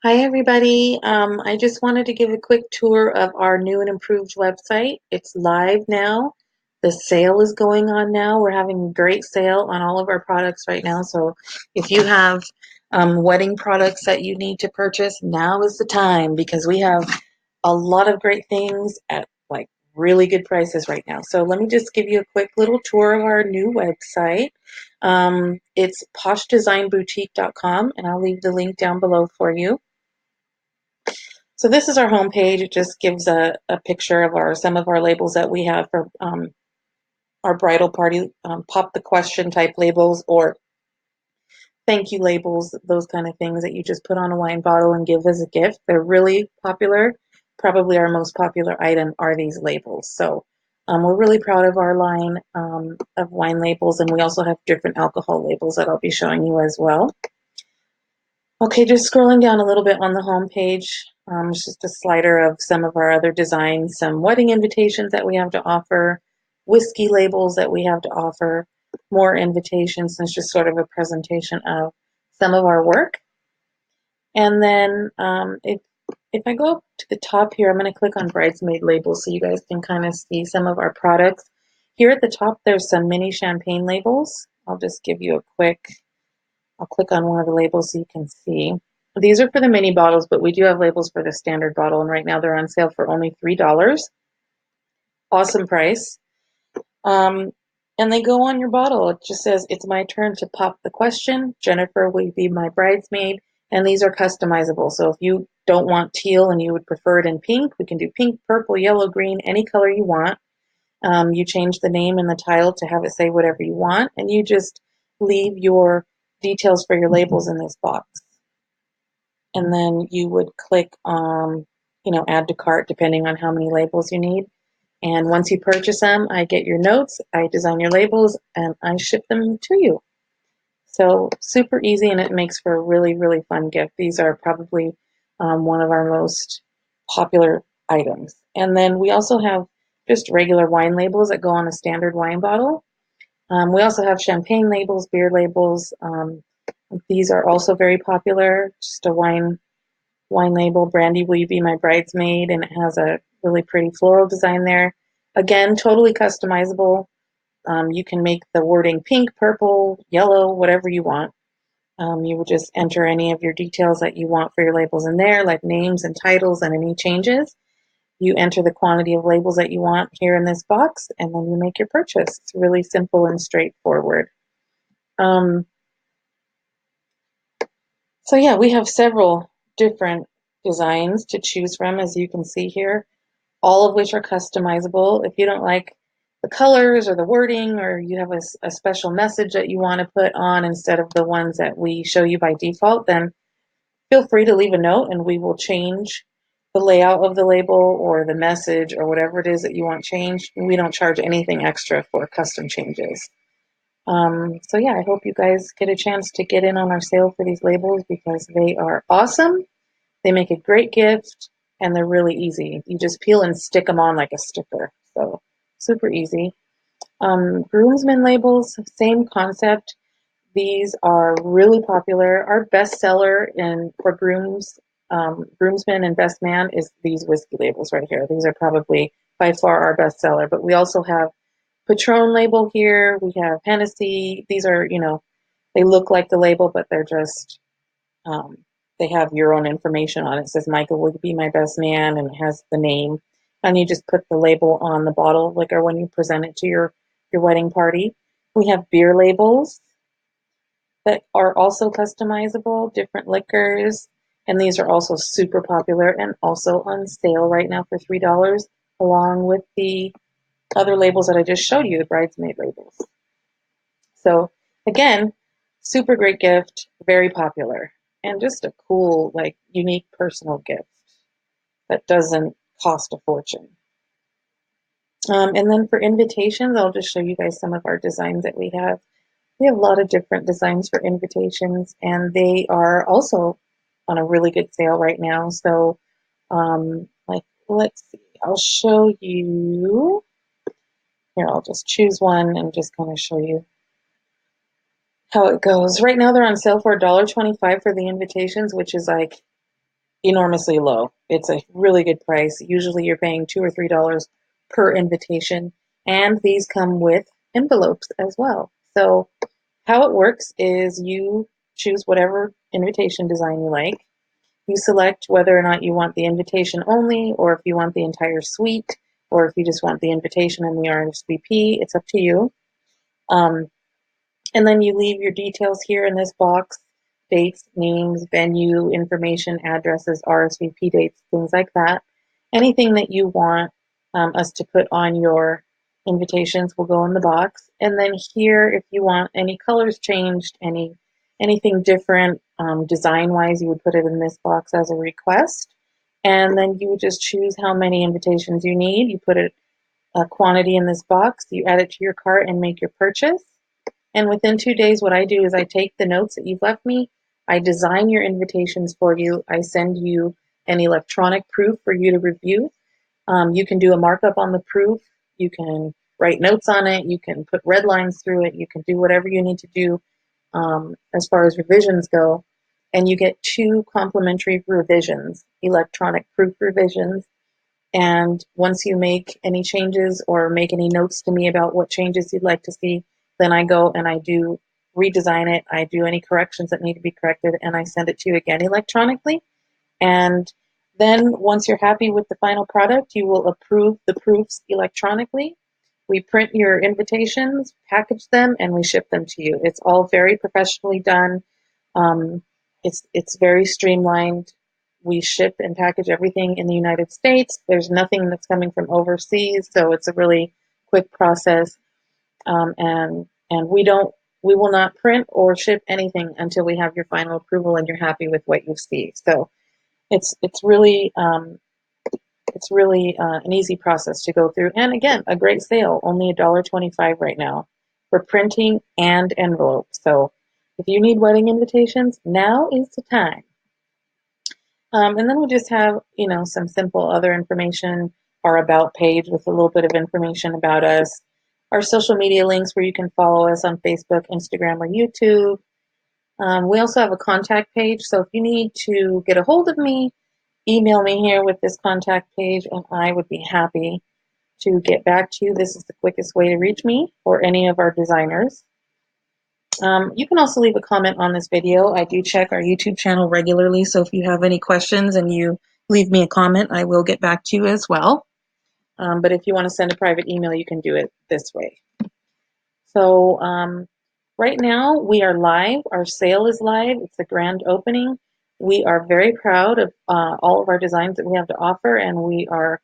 Hi, everybody. I just wanted to give a quick tour of our new and improved website. It's live now. The sale is going on now. We're having a great sale on all of our products right now. So if you have wedding products that you need to purchase, now is the time because we have a lot of great things at like really good prices right now. So let me just give you a quick little tour of our new website. It's poshdesignboutique.com, and I'll leave the link down below for you. So this is our homepage. It just gives a picture of some of our labels that we have for our bridal party, pop the question type labels or thank you labels, those kind of things that you just put on a wine bottle and give as a gift. They're really popular. Probably our most popular item are these labels. So we're really proud of our line of wine labels, and we also have different alcohol labels that I'll be showing you as well. Okay, just scrolling down a little bit on the home page, it's just a slider of some of our other designs, some wedding invitations that we have to offer, whiskey labels that we have to offer, more invitations. It's just sort of a presentation of some of our work. And then if I go up to the top here, I'm going to click on bridesmaid labels so you guys can kind of see some of our products. Here at the top, there's some mini champagne labels. I'll just give you a quick I'll click on one of the labels so you can see. These are for the mini bottles, but we do have labels for the standard bottle, and right now they're on sale for only $3. Awesome price. Um, and they go on your bottle. It just says, "It's my turn to pop the question. Jennifer will be my bridesmaid." And these are customizable. So if you don't want teal and you would prefer it in pink, we can do pink, purple, yellow, green, any color you want. You change the name and the title to have it say whatever you want, and you just leave your details for your labels in this box. And then you would click add to cart depending on how many labels you need. And once you purchase them, I get your notes, I design your labels, and I ship them to you. So super easy, and it makes for a really, really fun gift. These are probably one of our most popular items. And then we also have just regular wine labels that go on a standard wine bottle. We also have champagne labels, beer labels. These are also very popular. Just a wine label, Brandy, will you be my bridesmaid? And it has a really pretty floral design there. Again, totally customizable. You can make the wording pink, purple, yellow, whatever you want. You would just enter any of your details that you want for your labels in there, like names and titles and any changes. You enter the quantity of labels that you want here in this box, and then you make your purchase. It's really simple and straightforward. Um, so yeah, we have several different designs to choose from, as you can see here, all of which are customizable. If you don't like the colors or the wording, or you have a special message that you want to put on instead of the ones that we show you by default, then feel free to leave a note and we will change the layout of the label or the message or whatever it is that you want changed. We don't charge anything extra for custom changes. So yeah, I hope you guys get a chance to get in on our sale for these labels because they are awesome. They make a great gift and they're really easy. You just peel and stick them on like a sticker. So super easy. Groomsman labels, same concept. These are really popular. Our best seller for groomsmen and best man is these whiskey labels right here. These are probably by far our best seller. But we also have Patron label here. We have Hennessy. These are, they look like the label, but they're just um, they have your own information on it. It says Michael would be my best man, and it has the name. And you just put the label on the bottle of liquor when you present it to your wedding party. We have beer labels that are also customizable, different liquors, and these are also super popular and also on sale right now for $3, along with the other labels that I just showed you, the bridesmaid labels. So again, super great gift, very popular, and just a cool, like unique personal gift that doesn't cost a fortune. And then for invitations, I'll just show you guys some of our designs that we have. We have a lot of different designs for invitations, and they are also on a really good sale right now. So, let's see, I'll show you. Here, I'll just choose one and just kind of show you how it goes. Right now, they're on sale for $1.25 for the invitations, which is like enormously low. It's a really good price. Usually you're paying $2 or $3 per invitation, and these come with envelopes as well. So how it works is you choose whatever invitation design you like. You select whether or not you want the invitation only, or if you want the entire suite, or if you just want the invitation and the RSVP. It's up to you. Um, and then you leave your details here in this box: dates, names, venue, information, addresses, RSVP dates, things like that. Anything that you want us to put on your invitations will go in the box. And then here, if you want any colors changed, anything different design wise, you would put it in this box as a request. And then you would just choose how many invitations you need. You put a quantity in this box, you add it to your cart and make your purchase. And within 2 days, what I do is I take the notes that you've left me, I design your invitations for you, I send you an electronic proof for you to review. You can do a markup on the proof, you can write notes on it, you can put red lines through it, you can do whatever you need to do as far as revisions go. And you get 2 complimentary revisions, electronic proof revisions. And once you make any changes or make any notes to me about what changes you'd like to see, then I go and I do redesign it. I do any corrections that need to be corrected, and I send it to you again electronically. And then once you're happy with the final product, you will approve the proofs electronically. We print your invitations, package them, and we ship them to you. It's all very professionally done. Um, it's very streamlined. We ship and package everything in the United States. There's nothing that's coming from overseas, so it's a really quick process. And we will not print or ship anything until we have your final approval and you're happy with what you see. So it's it's really um, it's really an easy process to go through. And again, a great sale, only $1.25 right now for printing and envelopes. So if you need wedding invitations, now is the time. And then we just have, some simple other information, our about page with a little bit of information about us, our social media links where you can follow us on Facebook, Instagram, or YouTube. We also have a contact page, so if you need to get a hold of me, email me here with this contact page, and I would be happy to get back to you. This is the quickest way to reach me or any of our designers. You can also leave a comment on this video. I do check our YouTube channel regularly, so if you have any questions and you leave me a comment, I will get back to you as well. But if you want to send a private email, you can do it this way. So right now we are live. Our sale is live. It's a grand opening. We are very proud of all of our designs that we have to offer, and we are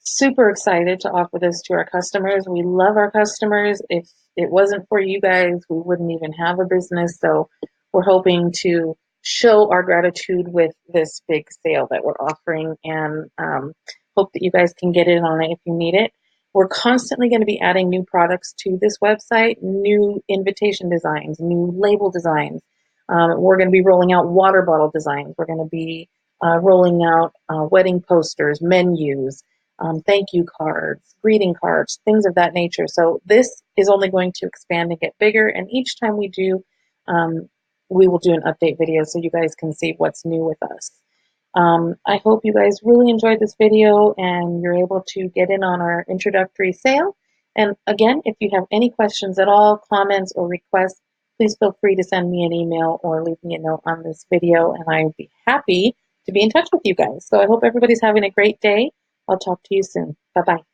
super excited to offer this to our customers. We love our customers. If it wasn't for you guys, we wouldn't even have a business. So we're hoping to show our gratitude with this big sale that we're offering, and hope that you guys can get in on it if you need it. We're constantly going to be adding new products to this website, new invitation designs, new label designs. We're going to be rolling out water bottle designs. We're going to be rolling out wedding posters, menus, thank you cards, greeting cards, things of that nature. So this is only going to expand and get bigger. And each time we do, we will do an update video so you guys can see what's new with us. I hope you guys really enjoyed this video and you're able to get in on our introductory sale. And again, if you have any questions at all, comments, or requests, please feel free to send me an email or leave me a note on this video, and I would be happy to be in touch with you guys. So I hope everybody's having a great day. I'll talk to you soon. Bye-bye.